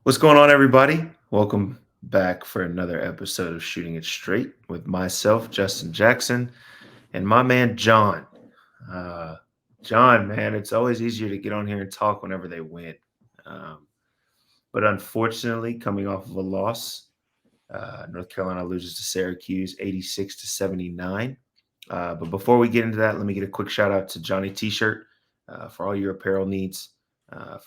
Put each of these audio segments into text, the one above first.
What's going on, everybody? Welcome back for another episode of Shooting It Straight with myself, Justin Jackson, and my man, John. Uh, John, man, it's always easier to get on here and talk whenever they win. Um, but unfortunately, coming off of a loss, North Carolina loses to Syracuse 86 to 79. But before we get into that, let me get a quick shout out to Johnny T-shirt for all your apparel needs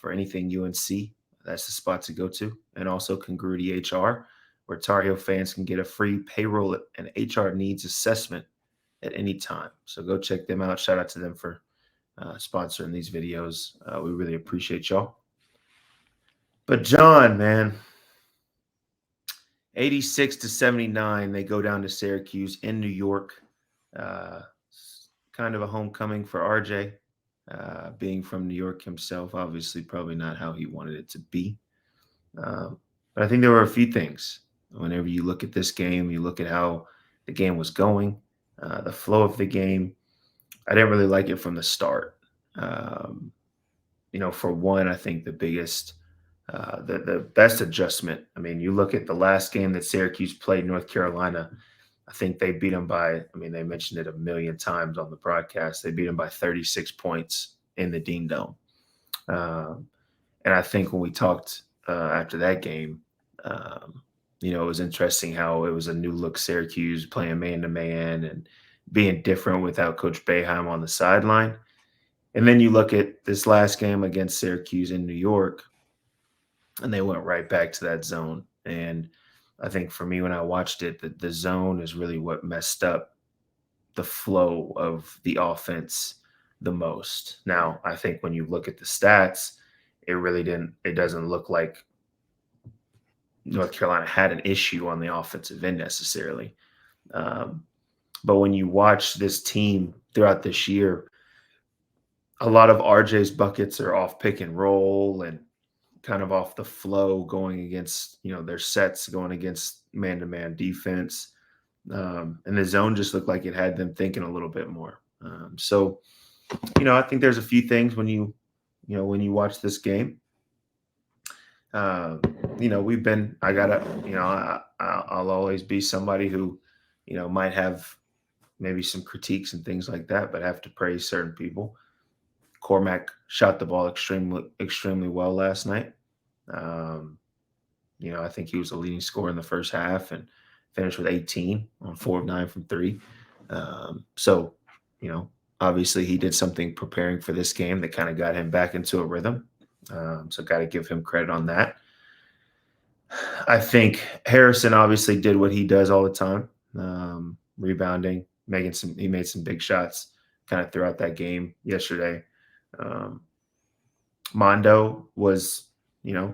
for anything UNC. That's the spot to go to. And also Congruity HR, where Tar Heel fans can get a free payroll and HR needs assessment at any time. So go check them out. Shout out to them for sponsoring these videos. We really appreciate y'all. But John, man, 86 to 79, they go down to Syracuse in New York. Uh, kind of a homecoming for RJ. Being from New York himself, obviously, probably not how he wanted it to be. But I think there were a few things. Whenever you look at this game, you look at how the game was going, the flow of the game. I didn't really like it from the start. Um, for one, I think the best adjustment. I mean, you look at the last game that Syracuse played North Carolina. I think they beat them by. I mean, they mentioned it a million times on the broadcast. They beat them by 36 points in the Dean Dome. Um, and I think when we talked after that game, it was interesting how it was a new look Syracuse playing man to man and being different without Coach Boeheim on the sideline. And then you look at this last game against Syracuse in New York, and they went right back to that zone. And I think for me, when I watched it, the zone is really what messed up the flow of the offense the most. Now, I think when you look at the stats, it doesn't look like North Carolina had an issue on the offensive end necessarily. Um, but when you watch this team throughout this year, a lot of RJ's buckets are off pick and roll and kind of off the flow going against, their sets going against man-to-man defense. And the zone just looked like it had them thinking a little bit more. I think there's a few things when you watch this game. I'll always be somebody who, might have maybe some critiques and things like that, but have to praise certain people. Cormac shot the ball extremely well last night. I think he was the leading scorer in the first half and finished with 18 on 4 of 9 from 3. So, obviously he did something preparing for this game that kind of got him back into a rhythm. So got to give him credit on that. I think Harrison obviously did what he does all the time, rebounding, he made some big shots kind of throughout that game yesterday. Mondo was,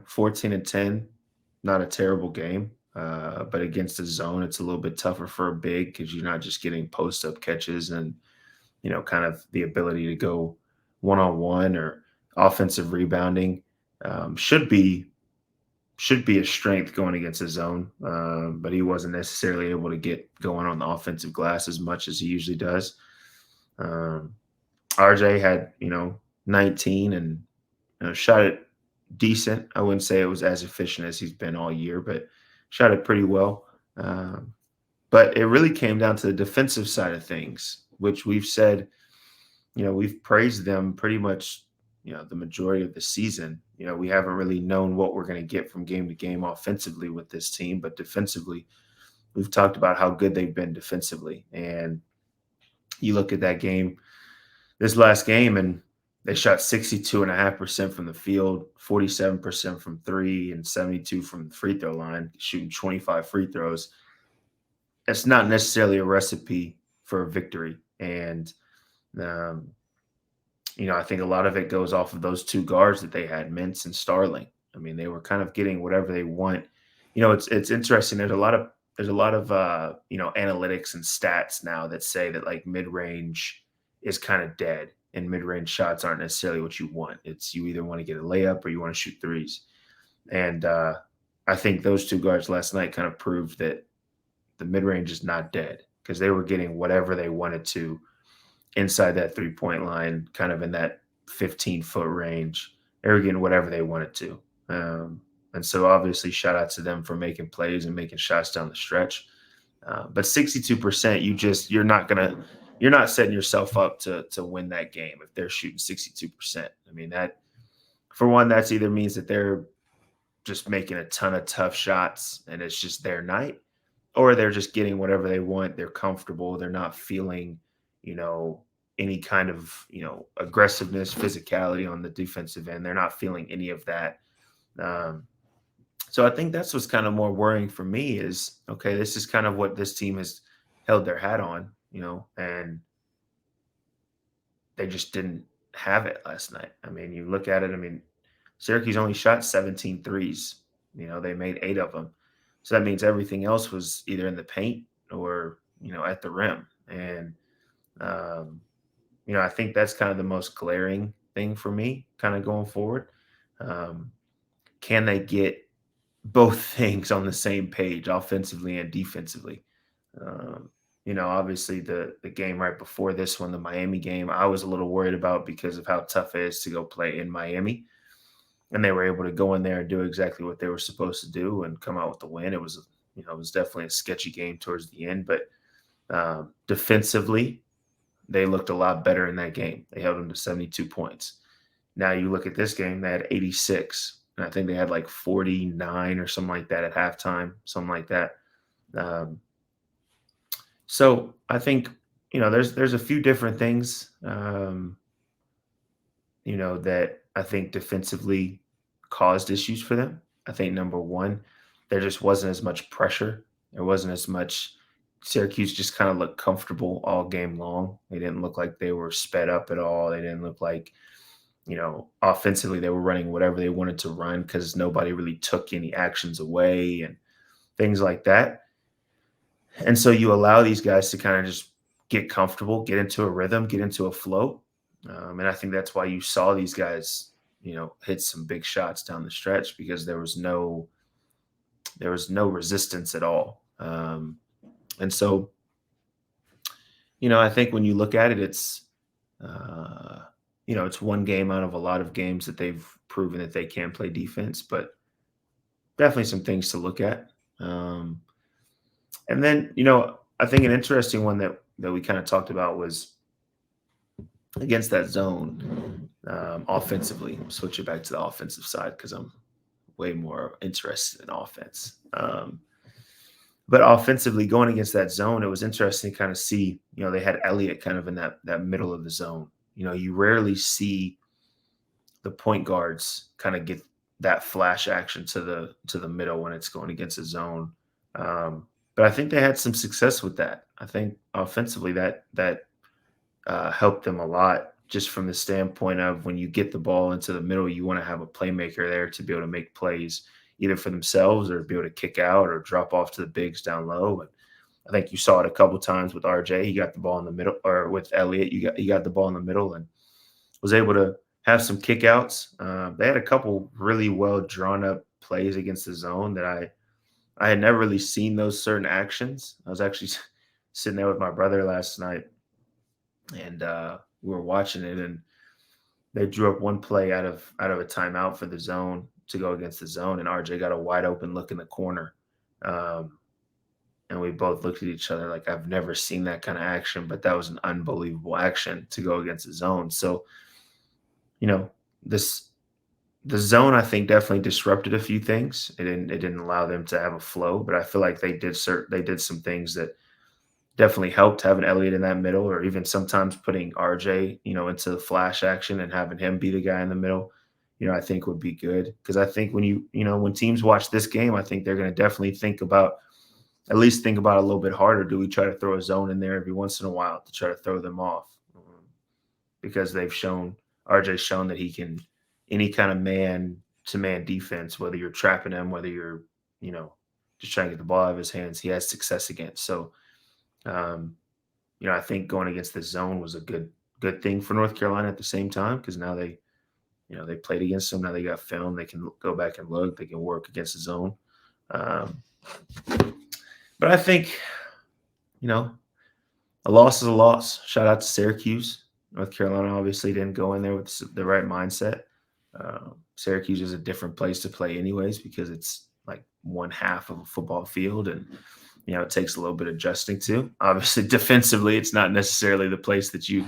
14 and 10, not a terrible game. But against the zone, it's a little bit tougher for a big because you're not just getting post-up catches and, kind of the ability to go one-on-one or offensive rebounding should be a strength going against the zone. But he wasn't necessarily able to get going on the offensive glass as much as he usually does. RJ had, 19 and shot it decent. I wouldn't say it was as efficient as he's been all year, but shot it pretty well. But it really came down to the defensive side of things, which we've said, we've praised them pretty much, the majority of the season. We haven't really known what we're going to get from game to game offensively with this team, but defensively, we've talked about how good they've been defensively. And you look at that game, this last game, and they shot 62.5% from the field, 47% from 3, and 72 from the free throw line, shooting 25 free throws. It's not necessarily a recipe for a victory. And, I think a lot of it goes off of those two guards that they had, Mintz and Starling. I mean, they were kind of getting whatever they want. It's interesting. There's a lot of analytics and stats now that say that like mid-range is kind of dead and mid-range shots aren't necessarily what you want. It's you either want to get a layup or you want to shoot threes. And I think those two guards last night kind of proved that the mid-range is not dead because they were getting whatever they wanted to inside that three-point line, kind of in that 15-foot range. They were getting whatever they wanted to. And so obviously shout out to them for making plays and making shots down the stretch. But 62%, you're not setting yourself up to win that game if they're shooting 62%. I mean, that for one, that's either means that they're just making a ton of tough shots and it's just their night, or they're just getting whatever they want. They're comfortable. They're not feeling, you know, any kind of, aggressiveness, physicality on the defensive end. They're not feeling any of that. Um, so I think that's what's kind of more worrying for me is, okay, this is kind of what this team has held their hat on, and they just didn't have it last night. I mean, you look at it, I mean, Syracuse only shot 17 threes. They made 8 of them. So that means everything else was either in the paint or, at the rim. And, um, I think that's kind of the most glaring thing for me kind of going forward. Um, can they get both things on the same page, offensively and defensively? Obviously the game right before this one, the Miami game, I was a little worried about because of how tough it is to go play in Miami. And they were able to go in there and do exactly what they were supposed to do and come out with the win. It was definitely a sketchy game towards the end, but defensively, they looked a lot better in that game. They held them to 72 points. Now you look at this game, they had 86, and I think they had like 49 or something like that at halftime, something like that. Um, so I think there's a few different things that I think defensively caused issues for them. I think number one, there just wasn't as much pressure. There wasn't as much. Syracuse just kind of looked comfortable all game long. They didn't look like they were sped up at all. They didn't look like, offensively they were running whatever they wanted to run because nobody really took any actions away and things like that. And so you allow these guys to kind of just get comfortable, get into a rhythm, get into a flow. And I think that's why you saw these guys, hit some big shots down the stretch because there was no resistance at all. And so, I think when you look at it, it's one game out of a lot of games that they've proven that they can play defense, but definitely some things to look at. And then, I think an interesting one that we kind of talked about was against that zone offensively. Switch it back to the offensive side because I'm way more interested in offense. But offensively, going against that zone, it was interesting to kind of see, they had Elliott kind of in that middle of the zone. You rarely see the point guards kind of get that flash action to the middle when it's going against a zone. But I think they had some success with that. I think offensively that helped them a lot just from the standpoint of when you get the ball into the middle, you want to have a playmaker there to be able to make plays either for themselves or be able to kick out or drop off to the bigs down low. And I think you saw it a couple times with RJ. He got the ball in the middle, or with Elliott, he got the ball in the middle and was able to have some kickouts. They had a couple really well drawn up plays against the zone that I had never really seen those certain actions. I was actually sitting there with my brother last night, and we were watching it, and they drew up one play out of a timeout for the zone to go against the zone, and RJ got a wide open look in the corner. And we both looked at each other like, I've never seen that kind of action, but that was an unbelievable action to go against the zone. So, the zone, I think, definitely disrupted a few things. It didn't allow them to have a flow, but I feel like they did some things that definitely helped having Elliott in that middle, or even sometimes putting RJ, into the flash action and having him be the guy in the middle, I think would be good. Because I think when teams watch this game, I think they're going to definitely think about it a little bit harder. Do we try to throw a zone in there every once in a while to try to throw them off? Because RJ's shown that he can any kind of man-to-man defense, whether you're trapping him, whether you're, just trying to get the ball out of his hands, he has success against. So, I think going against the zone was a good thing for North Carolina at the same time because now they played against them. Now they got film. They can go back and look. They can work against the zone. But I think, a loss is a loss. Shout out to Syracuse. North Carolina obviously didn't go in there with the right mindset. Syracuse is a different place to play, anyways, because it's like one half of a football field, and it takes a little bit of adjusting to. Obviously, defensively, it's not necessarily the place that you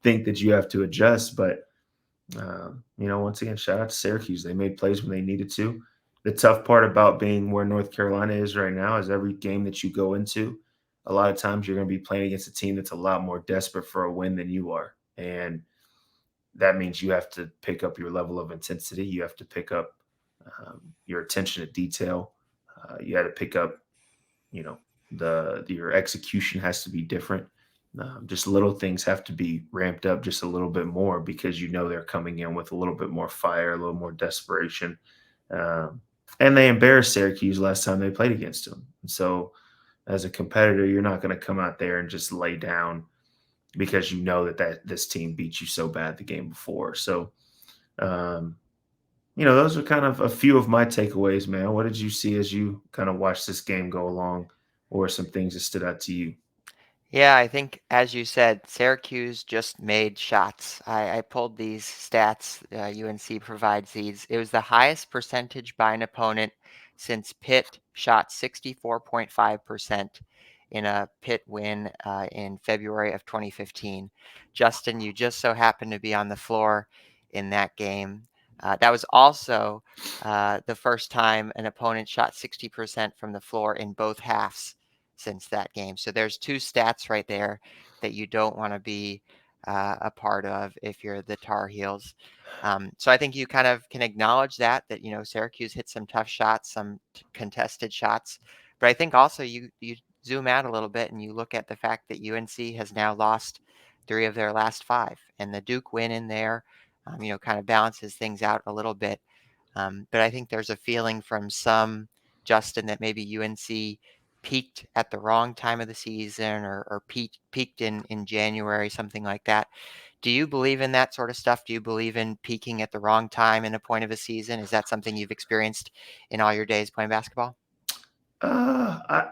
think that you have to adjust, but once again, shout out to Syracuse. They made plays when they needed to. The tough part about being where North Carolina is right now is every game that you go into, a lot of times you're going to be playing against a team that's a lot more desperate for a win than you are. And that means you have to pick up your level of intensity. You have to pick up your attention to detail. You had to pick up, you know, your execution has to be different. Just little things have to be ramped up just a little bit more because they're coming in with a little bit more fire, a little more desperation. Um, and they embarrassed Syracuse last time they played against them. And so, as a competitor, you're not going to come out there and just lay down because that this team beat you so bad the game before. So, um, those are kind of a few of my takeaways, man. What did you see as you kind of watched this game go along, or some things that stood out to you? Yeah, I think, as you said, Syracuse just made shots. I pulled these stats. UNC provides these. It was the highest percentage by an opponent since Pitt shot 64.5% in a Pitt win in February of 2015. Justin, you just so happened to be on the floor in that game. That was also the first time an opponent shot 60% from the floor in both halves since that game. So there's two stats right there that you don't want to be a part of if you're the Tar Heels. So I think you kind of can acknowledge that Syracuse hit some tough shots, some contested shots, but I think also you zoom out a little bit and you look at the fact that UNC has now lost 3 of their last 5, and the Duke win in there, kind of balances things out a little bit. But I think there's a feeling from some, Justin, that maybe UNC peaked at the wrong time of the season, or peaked in January, something like that. Do you believe in that sort of stuff? Do you believe in peaking at the wrong time in a point of a season? Is that something you've experienced in all your days playing basketball? I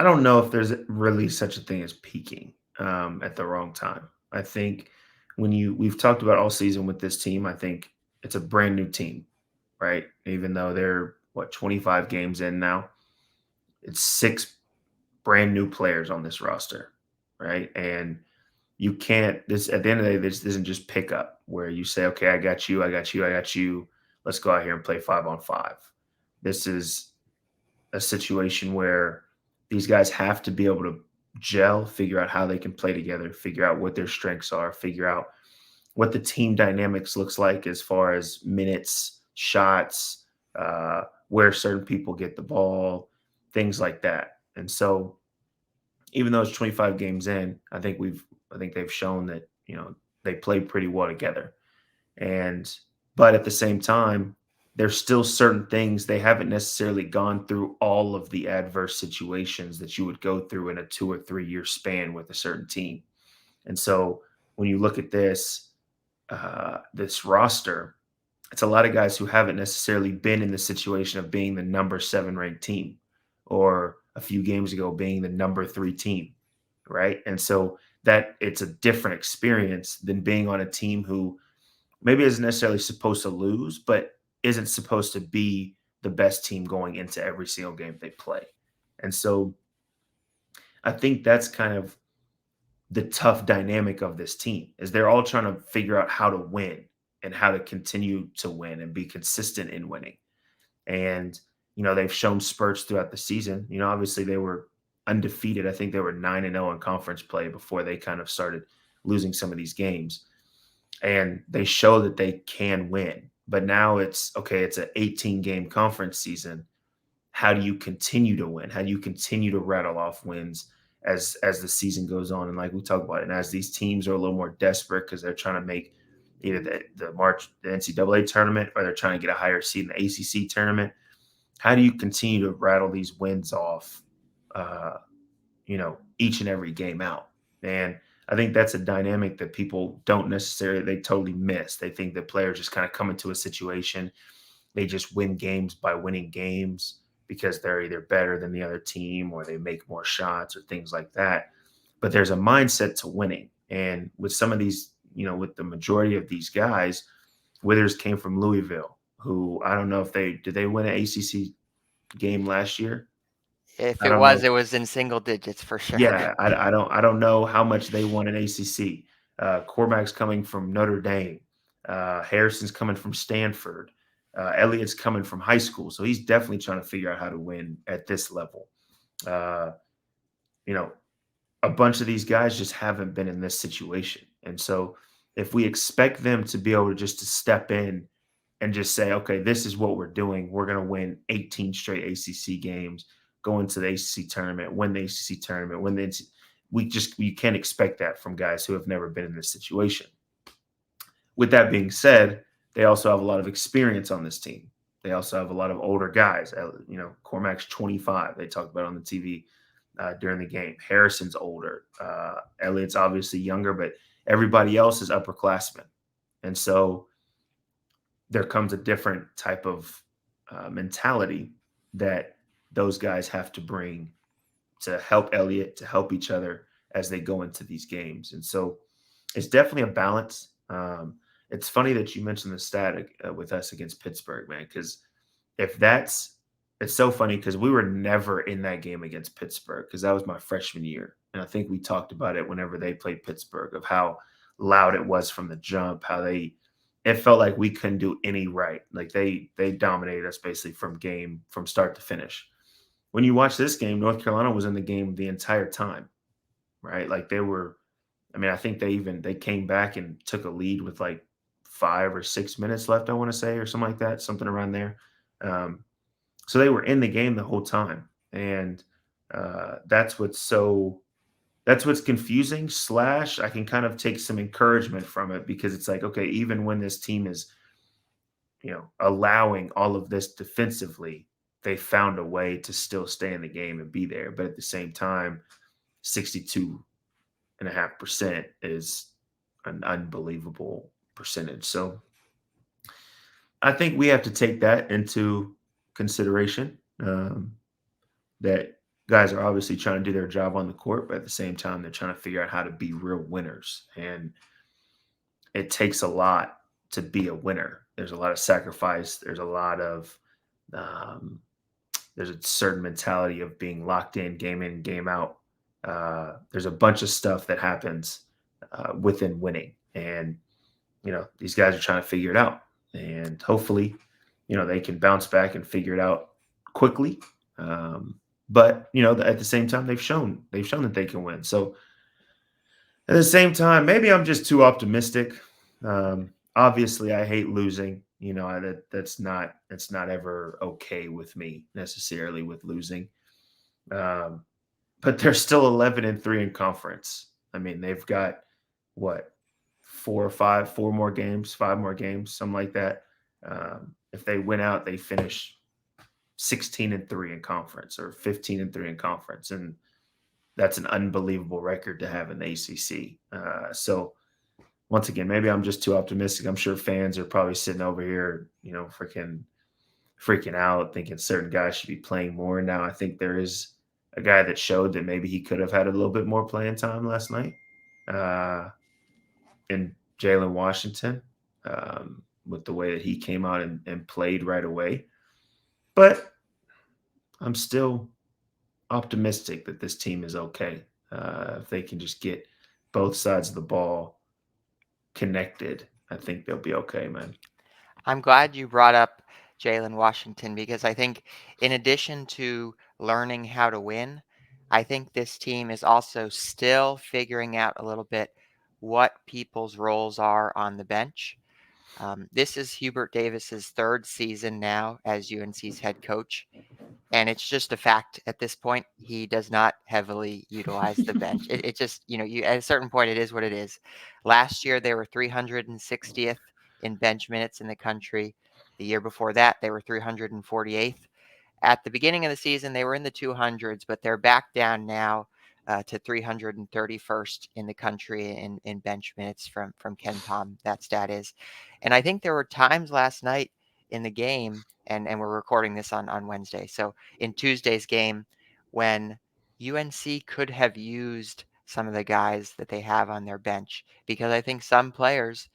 don't know if there's really such a thing as peaking at the wrong time. I think we've talked about all season with this team, I think it's a brand new team, right? Even though they're 25 games in now, it's 6 brand new players on this roster, right? And you can't this at the end of the day, this isn't just pickup where you say, okay, I got you, I got you, I got you. Let's go out here and play 5-on-5. This is a situation where these guys have to be able to gel, figure out how they can play together, figure out what their strengths are, figure out what the team dynamics looks like as far as minutes, shots, where certain people get the ball, things like that. And so, even though it's 25 games in, I think they've shown that they play pretty well together. And but at the same time, there's still certain things they haven't necessarily gone through all of the adverse situations that you would go through in a 2 or 3 year span with a certain team. And so when you look at this roster, it's a lot of guys who haven't necessarily been in the situation of being the number 7 ranked team, or a few games ago being the number 3 team, right? And so that it's a different experience than being on a team who maybe isn't necessarily supposed to lose, but isn't supposed to be the best team going into every single game they play. And so I think that's kind of the tough dynamic of this team is they're all trying to figure out how to win and how to continue to win and be consistent in winning. And they've shown spurts throughout the season. Obviously they were undefeated. I think they were 9-0 in conference play before they kind of started losing some of these games, and they show that they can win. But now it's okay, it's an 18-game conference season. How do you continue to win? How do you continue to rattle off wins as the season goes on? And like we talk about, and as these teams are a little more desperate because they're trying to make either the NCAA tournament, or they're trying to get a higher seed in the ACC tournament. How do you continue to rattle these wins off, uh, each and every game out? And I think that's a dynamic that people don't necessarily, they totally miss. They think that players just kind of come into a situation, they just win games by winning games because they're either better than the other team or they make more shots or things like that. But there's a mindset to winning. And with some of these, with the majority of these guys, Withers came from Louisville, who I don't know if did they win an ACC game last year. If I it don't know. was, it was in single digits for sure. Yeah, I don't know how much they won in ACC. Cormac's coming from Notre Dame. Harrison's coming from Stanford. Elliott's coming from high school, so he's definitely trying to figure out how to win at this level. Uh, you know, a bunch of these guys just haven't been in this situation, and so if we expect them to be able to just to step in and just say, okay, this is what we're doing. We're going to win 18 straight ACC games, go into the ACC tournament, win the ACC tournament, we can't expect that from guys who have never been in this situation. With that being said, they also have a lot of experience on this team. They also have a lot of older guys. Cormac's 25. They talked about on the TV during the game. Harrison's older. Elliott's obviously younger, but everybody else is upperclassmen. And so there comes a different type of mentality that those guys have to bring to help Elliott, to help each other as they go into these games. And so it's definitely a balance. It's funny that you mentioned the stat with us against Pittsburgh, man, because if that's it's so funny because we were never in that game against Pittsburgh because that was my freshman year. And I think we talked about it whenever they played Pittsburgh of how loud it was from the jump, how it felt like we couldn't do any right. Like they dominated us basically from start to finish. When you watch this game, North Carolina was in the game the entire time, right? Like they were. I mean, I think they came back and took a lead with like 5 or 6 minutes left. I want to say, or something like that, something around there. Um, so they were in the game the whole time, and that's what's confusing. Slash, I can kind of take some encouragement from it because it's like, okay, even when this team is allowing all of this defensively, they found a way to still stay in the game and be there. But at the same time, 62.5% is an unbelievable percentage. So I think we have to take that into consideration. That guys are obviously trying to do their job on the court, but at the same time, they're trying to figure out how to be real winners. And it takes a lot to be a winner. There's a lot of sacrifice. Um, there's a certain mentality of being locked in, game out. There's a bunch of stuff that happens within winning, and these guys are trying to figure it out, and hopefully, they can bounce back and figure it out quickly. But at the same time, they've shown that they can win. So at the same time, maybe I'm just too optimistic. Obviously, I hate losing. That's not ever okay with me necessarily with losing. Um, but they're still 11-3 in conference. I mean, they've got what 4 more games, 5 more games, something like that. If they win out, they finish 16-3 in conference or 15-3 in conference, and that's an unbelievable record to have in the ACC. So once again, maybe I'm just too optimistic. I'm sure fans are probably sitting over here, freaking out, thinking certain guys should be playing more. Now, I think there is a guy that showed that maybe he could have had a little bit more playing time last night uh, in Jalen Washington with the way that he came out and played right away. But I'm still optimistic that this team is okay. If they can just get both sides of the ball connected, I think they'll be okay, man. I'm glad you brought up Jalen Washington because I think in addition to learning how to win, I think this team is also still figuring out a little bit what people's roles are on the bench. This is Hubert Davis's third season now as UNC's head coach. And it's just a fact at this point, he does not heavily utilize the bench. It just, at a certain point, it is what it is. Last year, they were 360th in bench minutes in the country. The year before that, they were 348th. At the beginning of the season, they were in the 200s, but they're back down now to 331st in the country in bench minutes from Ken Palm. That stat is, and I think there were times last night in the game, and we're recording this on Wednesday. So in Tuesday's game, when UNC could have used some of the guys that they have on their bench, because I think some players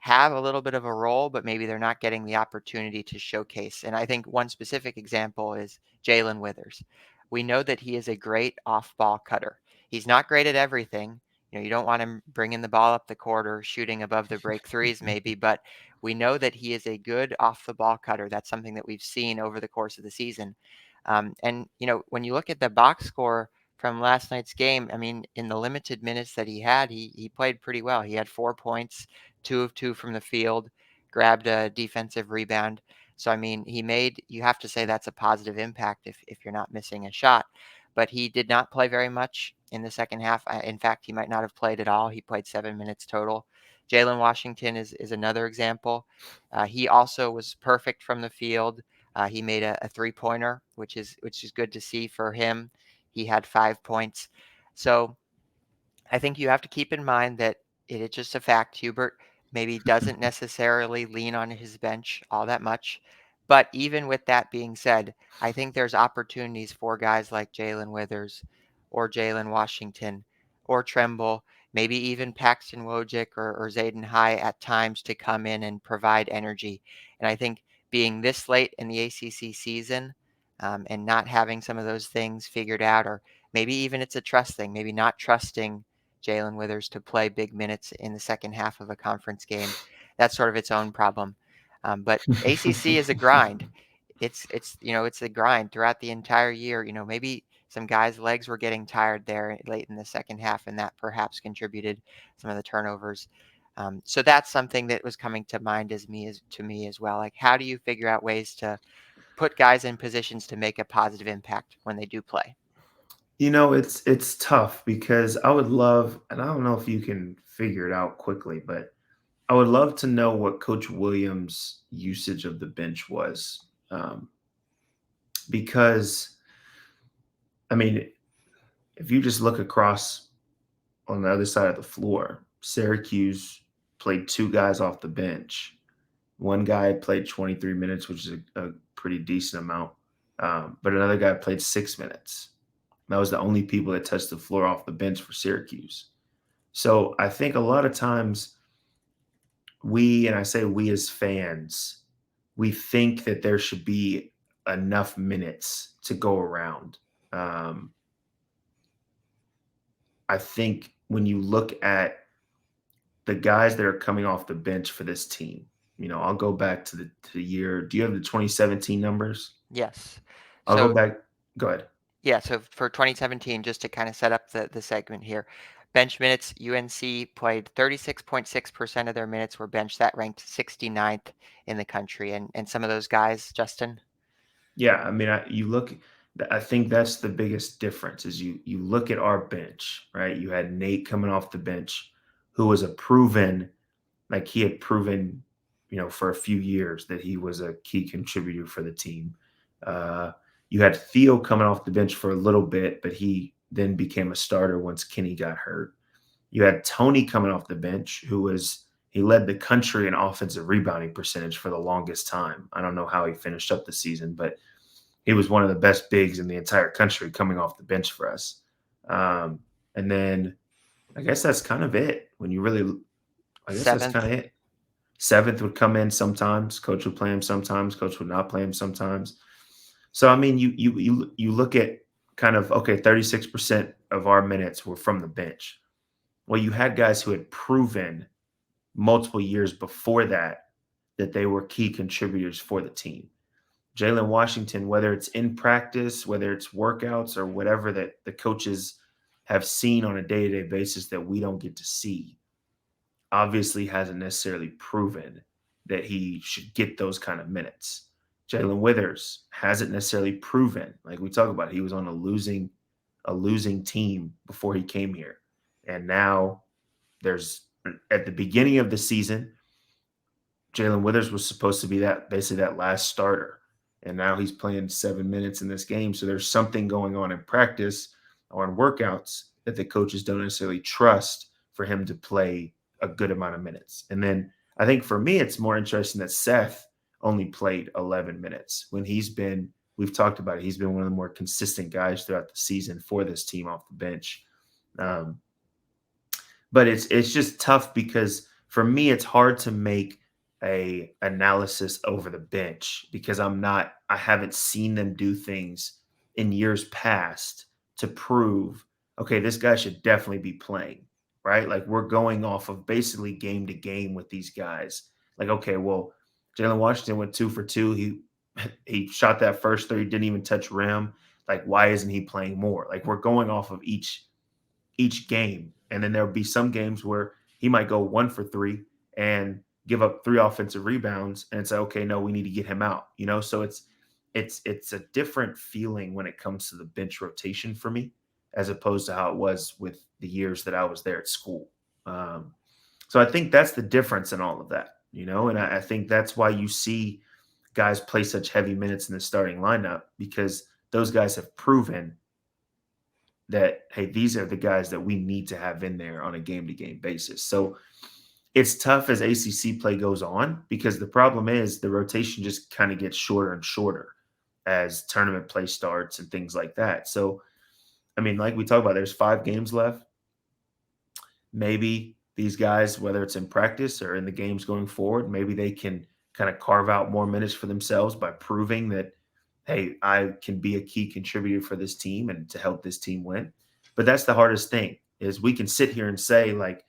have a little bit of a role, but maybe they're not getting the opportunity to showcase. And I think one specific example is Jalen Withers. We know that he is a great off-ball cutter. He's not great at everything. You don't want him bringing the ball up the court or shooting above the break threes, maybe, but we know that he is a good off-the-ball cutter. That's something that we've seen over the course of the season. And when you look at the box score from last night's game, I mean, in the limited minutes that he had, he played pretty well. He had 4 points, 2 of 2 from the field, grabbed a defensive rebound. So I mean, you have to say that's a positive impact if you're not missing a shot. But he did not play very much in the second half. In fact, he might not have played at all. He played 7 minutes total. Jalen Washington is another example. He also was perfect from the field. He made a 3-pointer, which is good to see for him. He had 5 points. So I think you have to keep in mind that it's just a fact. Hubert maybe doesn't necessarily lean on his bench all that much. But even with that being said, I think there's opportunities for guys like Jalen Withers or Jalen Washington or Tremble, maybe even Paxton Wojcik or Zayden High at times to come in and provide energy. And I think being this late in the ACC season and not having some of those things figured out, or maybe even it's a trust thing, maybe not trusting Jalen Withers to play big minutes in the second half of a conference game. That's sort of its own problem. But ACC is a grind. It's a grind throughout the entire year. Maybe some guys' legs were getting tired there late in the second half, and that perhaps contributed some of the turnovers. So that's something that was coming to mind to me as well. Like, how do you figure out ways to put guys in positions to make a positive impact when they do play? It's tough because I would love, and I don't know if you can figure it out quickly, but I would love to know what Coach Williams' usage of the bench was. Because, I mean, if you just look across on the other side of the floor, Syracuse played two guys off the bench. One guy played 23 minutes, which is a pretty decent amount, but another guy played 6 minutes. That was the only people that touched the floor off the bench for Syracuse. So I think a lot of times and I say we as fans, we think that there should be enough minutes to go around. Um, I think when you look at the guys that are coming off the bench for this team, I'll go back to the year. Do you have the 2017 numbers? Yes. I'll go So back. Go ahead. Yeah, so for 2017, just to kind of set up the segment here, bench minutes, UNC played 36.6% of their minutes were benched. That ranked 69th in the country. And some of those guys, Justin? Yeah, I mean, I think that's the biggest difference is you look at our bench, right? You had Nate coming off the bench, who was he had proven, for a few years that he was a key contributor for the team. You had Theo coming off the bench for a little bit, but he then became a starter once Kenny got hurt. You had Tony coming off the bench, he led the country in offensive rebounding percentage for the longest time. I don't know how he finished up the season, but he was one of the best bigs in the entire country coming off the bench for us. And then I guess that's kind of it. I guess that's kind Seventh. of it. Seventh would come in sometimes. Coach would play him sometimes. Coach would not play him sometimes. So I mean, you look at kind of 36% of our minutes were from the bench. Well, you had guys who had proven multiple years before that they were key contributors for the team. Jalen Washington, whether it's in practice, whether it's workouts or whatever that the coaches have seen on a day-to-day basis that we don't get to see, obviously hasn't necessarily proven that he should get those kind of minutes. Jalen Withers hasn't necessarily proven, like we talk about, he was on a losing team before he came here. And now at the beginning of the season, Jalen Withers was supposed to be basically that last starter. And now he's playing 7 minutes in this game. So there's something going on in practice or in workouts that the coaches don't necessarily trust for him to play a good amount of minutes. And then I think for me, it's more interesting that Seth only played 11 minutes when we've talked about it, he's been one of the more consistent guys throughout the season for this team off the bench. But it's just tough because for me, it's hard to make a analysis over the bench because I haven't seen them do things in years past to prove, okay, this guy should definitely be playing, right? Like we're going off of basically game to game with these guys. Like, okay, well, Jalen Washington went 2 for 2. He shot that first three, didn't even touch rim. Like, why isn't he playing more? Like, we're going off of each game. And then there'll be some games where he might go 1 for 3 and give up 3 offensive rebounds and say, okay, no, we need to get him out. So it's a different feeling when it comes to the bench rotation for me, as opposed to how it was with the years that I was there at school. Um, so I think that's the difference in all of that, and I think that's why you see guys play such heavy minutes in the starting lineup, because those guys have proven that, hey, these are the guys that we need to have in there on a game to game basis. So it's tough as ACC play goes on, because the problem is the rotation just kind of gets shorter and shorter as tournament play starts and things like that. So, I mean, like we talked about, there's 5 games left. Maybe these guys, whether it's in practice or in the games going forward, maybe they can kind of carve out more minutes for themselves by proving that, hey, I can be a key contributor for this team and to help this team win. But that's the hardest thing, is we can sit here and say, like,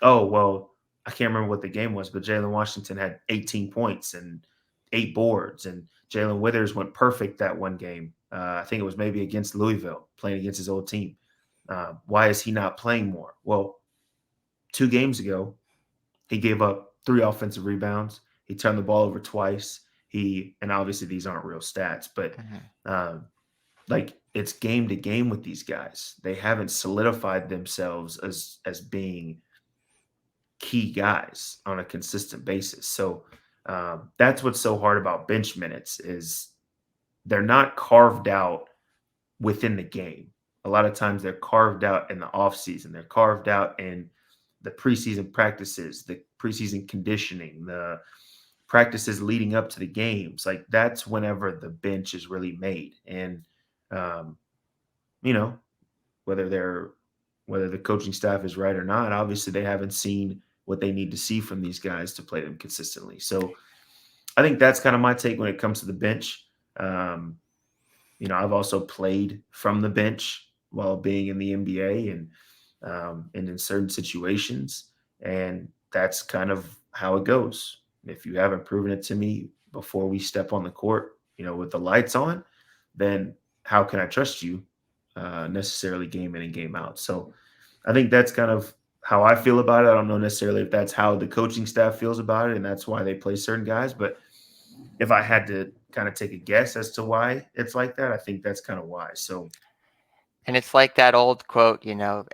oh, well, I can't remember what the game was, but Jalen Washington had 18 points and 8 boards, and Jalen Withers went perfect that one game. I think it was maybe against Louisville, playing against his old team. Why is he not playing more? Well, 2 games ago, he gave up 3 offensive rebounds. He turned the ball over twice. And obviously these aren't real stats, but Mhm. um, like, it's game to game with these guys. They haven't solidified themselves as being key guys on a consistent basis. So that's what's so hard about bench minutes, is they're not carved out within the game. A lot of times they're carved out in the offseason. They're carved out in the preseason practices, the preseason conditioning, the practices leading up to the games. Like, that's whenever the bench is really made. And um, you know, whether they're whether the coaching staff is right or not, obviously they haven't seen what they need to see from these guys to play them consistently. So I think that's kind of my take when it comes to the bench. Um, I've also played from the bench while being in the NBA, and in certain situations, and that's kind of how it goes. If you haven't proven it to me before we step on the court, with the lights on, then how can I trust you necessarily game in and game out? So I think that's kind of how I feel about it. I don't know necessarily if that's how the coaching staff feels about it, and that's why they play certain guys. But if I had to kind of take a guess as to why it's like that, I think that's kind of why. So And it's like that old quote,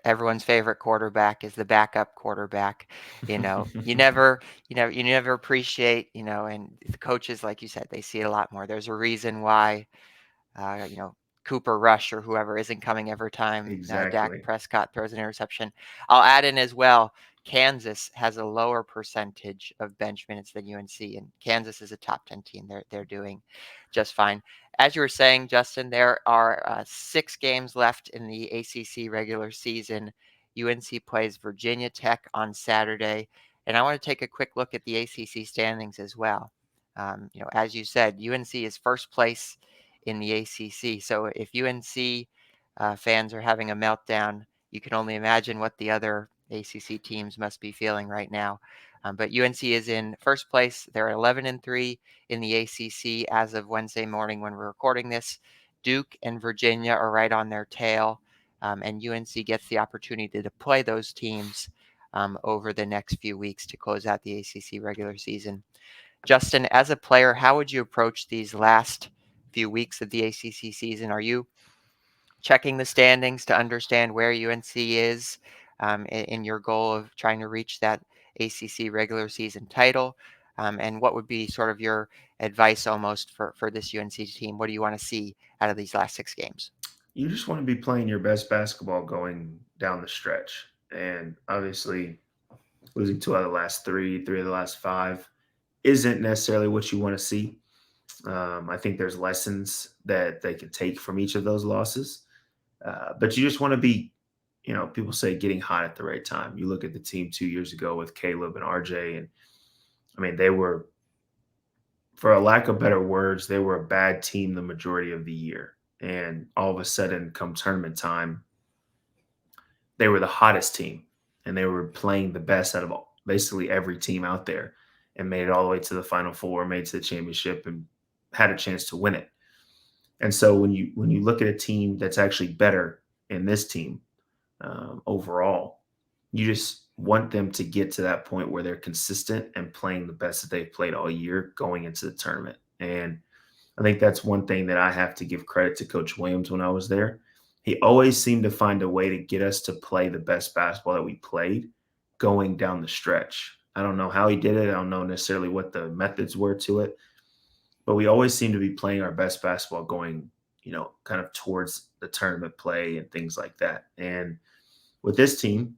everyone's favorite quarterback is the backup quarterback. You never appreciate, and the coaches, like you said, they see it a lot more. There's a reason why uh, you know, Cooper Rush or whoever isn't coming every time Dak exactly. Prescott throws an interception. I'll add in as well, Kansas has a lower percentage of bench minutes than UNC, and Kansas is a top 10 team. They're doing just fine. As you were saying, Justin, there are 6 games left in the ACC regular season. UNC plays Virginia Tech on Saturday, and I want to take a quick look at the ACC standings as well. As you said, UNC is first place in the ACC. So if UNC fans are having a meltdown, you can only imagine what the other ACC teams must be feeling right now. But UNC is in first place. They're 11-3 in the ACC as of Wednesday morning when we're recording this. Duke and Virginia are right on their tail, and UNC gets the opportunity to play those teams over the next few weeks to close out the ACC regular season. Justin, as a player, how would you approach these last few weeks of the ACC season? Are you checking the standings to understand where UNC is in your goal of trying to reach that ACC regular season title? And what would be sort of your advice almost for this UNC team? What do you want to see out of these last 6 games? You just want to be playing your best basketball going down the stretch. And obviously, losing 2 out of the last 3, 3 of the last 5 isn't necessarily what you want to see. I think there's lessons that they can take from each of those losses. But you just want to be people say getting hot at the right time. You look at the team 2 years ago with Caleb and RJ, and I mean, they were, for a lack of better words, they were a bad team the majority of the year. And all of a sudden, come tournament time, they were the hottest team and they were playing the best out of basically every team out there and made it all the way to the Final Four, made it to the championship, and had a chance to win it. And so when you look at a team that's actually better in this team overall, you just want them to get to that point where they're consistent and playing the best that they've played all year going into the tournament. And I think that's one thing that I have to give credit to Coach Williams when I was there. He always seemed to find a way to get us to play the best basketball that we played going down the stretch. I don't know how he did it. I don't know necessarily what the methods were to it, but we always seem to be playing our best basketball going, kind of towards the tournament play and things like that. And with this team,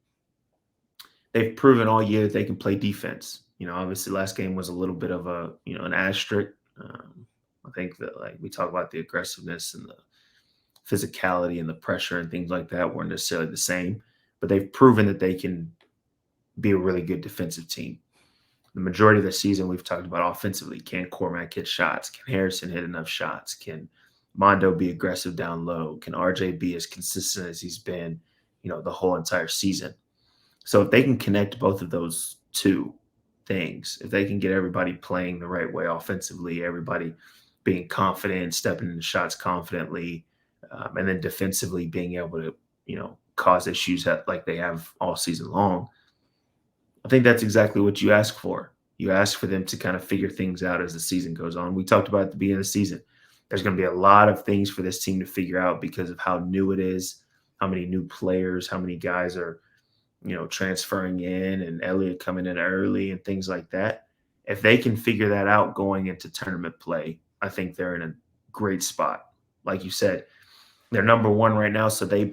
they've proven all year that they can play defense. Obviously last game was a little bit of an asterisk. I think that, like, we talk about the aggressiveness and the physicality and the pressure and things like that weren't necessarily the same, but they've proven that they can be a really good defensive team. The majority of the season we've talked about offensively. Can Cormac hit shots? Can Harrison hit enough shots? Can Mondo be aggressive down low? Can RJ be as consistent as he's been, the whole entire season? So if they can connect both of those two things, if they can get everybody playing the right way offensively, everybody being confident, stepping into shots confidently, and then defensively being able to, cause issues like they have all season long, I think that's exactly what you ask for. You ask for them to kind of figure things out as the season goes on. We talked about at the beginning of the season, there's going to be a lot of things for this team to figure out because of how new it is, how many new players, how many guys are, transferring in, and Elliott coming in early and things like that. If they can figure that out going into tournament play, I think they're in a great spot. Like you said, they're number one right now, so they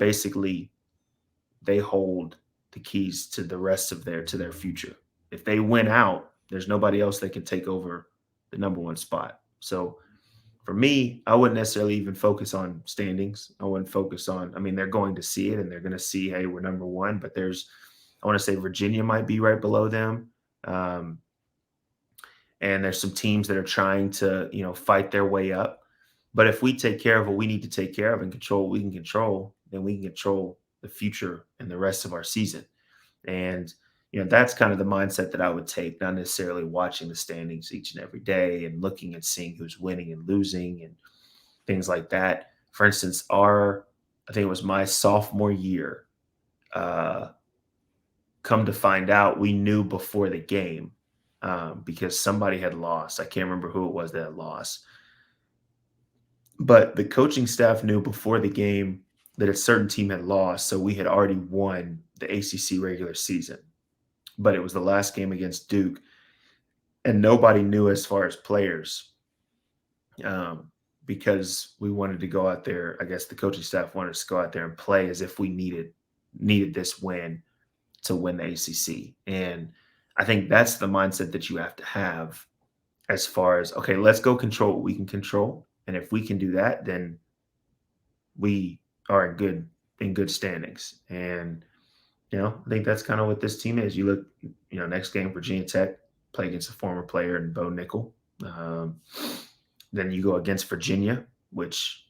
hold the keys to the rest of their future. If they win out, there's nobody else that can take over the number one spot. So for me, I wouldn't necessarily even focus on standings. I wouldn't focus on, I mean, they're going to see it and they're going to see, hey, we're number one, but I want to say Virginia might be right below them. And there's some teams that are trying to, fight their way up. But if we take care of what we need to take care of and control what we can control, then we can control the future and the rest of our season. And, that's kind of the mindset that I would take, not necessarily watching the standings each and every day and looking and seeing who's winning and losing and things like that. For instance, I think it was my sophomore year, come to find out, we knew before the game because somebody had lost. I can't remember who it was that had lost. But the coaching staff knew before the game that a certain team had lost, so we had already won the ACC regular season. But it was the last game against Duke, and nobody knew as far as players because we wanted to go out there. I guess the coaching staff wanted us to go out there and play as if we needed this win to win the ACC. And I think that's the mindset that you have to have as far as, okay, let's go control what we can control. And if we can do that, then we are in good standings. And, I think that's kind of what this team is. You look, next game, Virginia Tech, play against a former player in Bo Nickel. Then you go against Virginia, which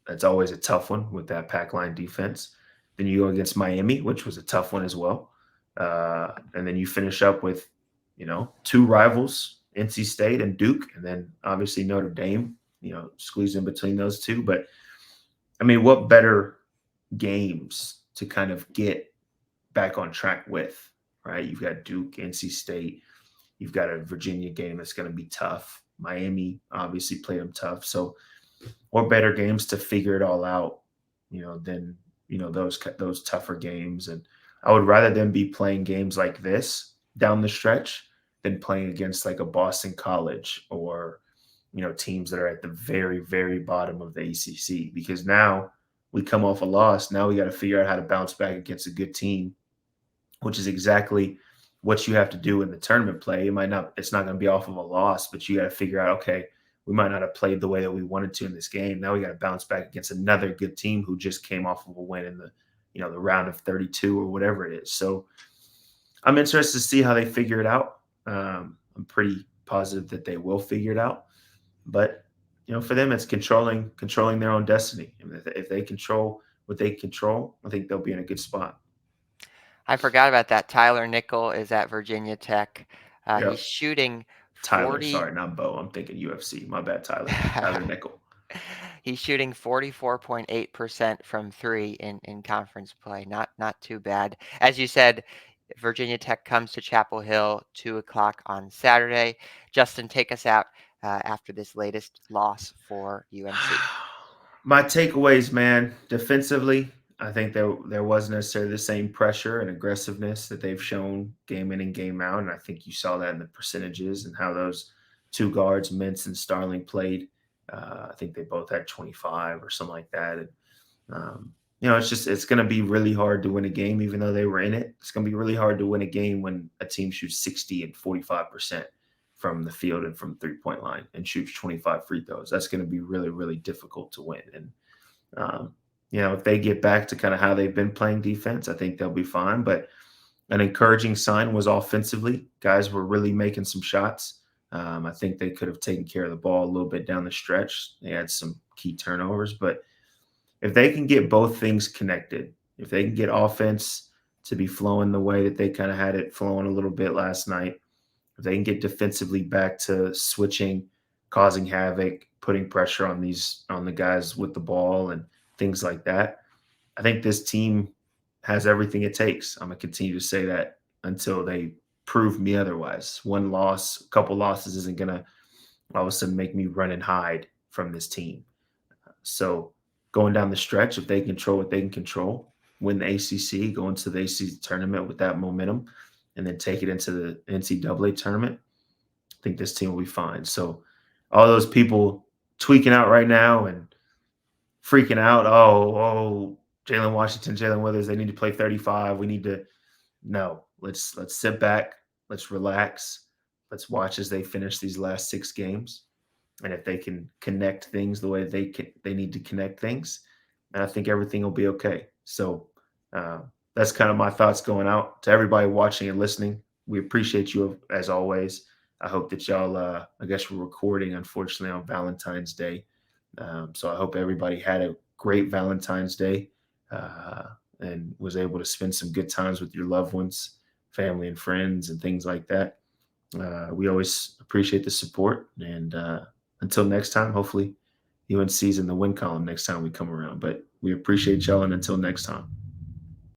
that's always a tough one with that pack line defense. Then you go against Miami, which was a tough one as well. And then you finish up with, two rivals, NC State and Duke, and then obviously Notre Dame, squeeze in between those two. But, I mean, what better games to kind of get back on track with, right? You've got Duke, NC State. You've got a Virginia game that's going to be tough. Miami obviously played them tough. So what better games to figure it all out, than, those tougher games. And I would rather them be playing games like this down the stretch than playing against like a Boston College or, teams that are at the very, very bottom of the ACC, because now we come off a loss. Now we got to figure out how to bounce back against a good team, which is exactly what you have to do in the tournament play. It's not going to be off of a loss, but you got to figure out, okay, we might not have played the way that we wanted to in this game. Now we got to bounce back against another good team who just came off of a win in the the round of 32 or whatever it is. So I'm interested to see how they figure it out. I'm pretty positive that they will figure it out. But for them, it's controlling their own destiny. And if they control what they control, I think they'll be in a good spot. I forgot about that. Tyler Nickel is at Virginia Tech. He's Yep. shooting Tyler, 40. sorry, not Bo. I'm thinking UFC. My bad, Tyler. Tyler Nickel. He's shooting 44.8% from three in conference play. Not too bad. As you said, Virginia Tech comes to Chapel Hill 2 o'clock on Saturday. Justin, take us out after this latest loss for UNC. My takeaways, man, defensively, I think there wasn't necessarily the same pressure and aggressiveness that they've shown game in and game out. And I think you saw that in the percentages and how those two guards, Mintz and Starling, played. I think they both had 25 or something like that. And, it's going to be really hard to win a game, even though they were in it. It's going to be really hard to win a game when a team shoots 60 and 45% from the field and from 3-point line and shoots 25 free throws. That's going to be really, really difficult to win. And, if they get back to kind of how they've been playing defense, I think they'll be fine. But an encouraging sign was offensively. Guys were really making some shots. I think they could have taken care of the ball a little bit down the stretch. They had some key turnovers. But if they can get both things connected, if they can get offense to be flowing the way that they kind of had it flowing a little bit last night, if they can get defensively back to switching, causing havoc, putting pressure on the guys with the ball and things like that, I think this team has everything it takes. I'm gonna continue to say that until they prove me otherwise. One loss, a couple losses isn't gonna all of a sudden make me run and hide from this team. So going down the stretch, if they control what they can control, win the ACC, go into the ACC tournament with that momentum, and then take it into the NCAA tournament, I think this team will be fine. So all those people tweaking out right now and freaking out, oh, Jalen Washington, Jalen Withers, they need to play 35. We need to no. Let's sit back, let's relax, let's watch as they finish these last 6 games. And if they can connect things the way they need to connect things, and I think everything will be okay. So that's kind of my thoughts going out to everybody watching and listening. We appreciate you as always. I hope that y'all, I guess we're recording, unfortunately, on Valentine's Day. So I hope everybody had a great Valentine's Day and was able to spend some good times with your loved ones, family and friends, and things like that. We always appreciate the support. And until next time, hopefully UNC's in the win column next time we come around. But we appreciate y'all. And until next time.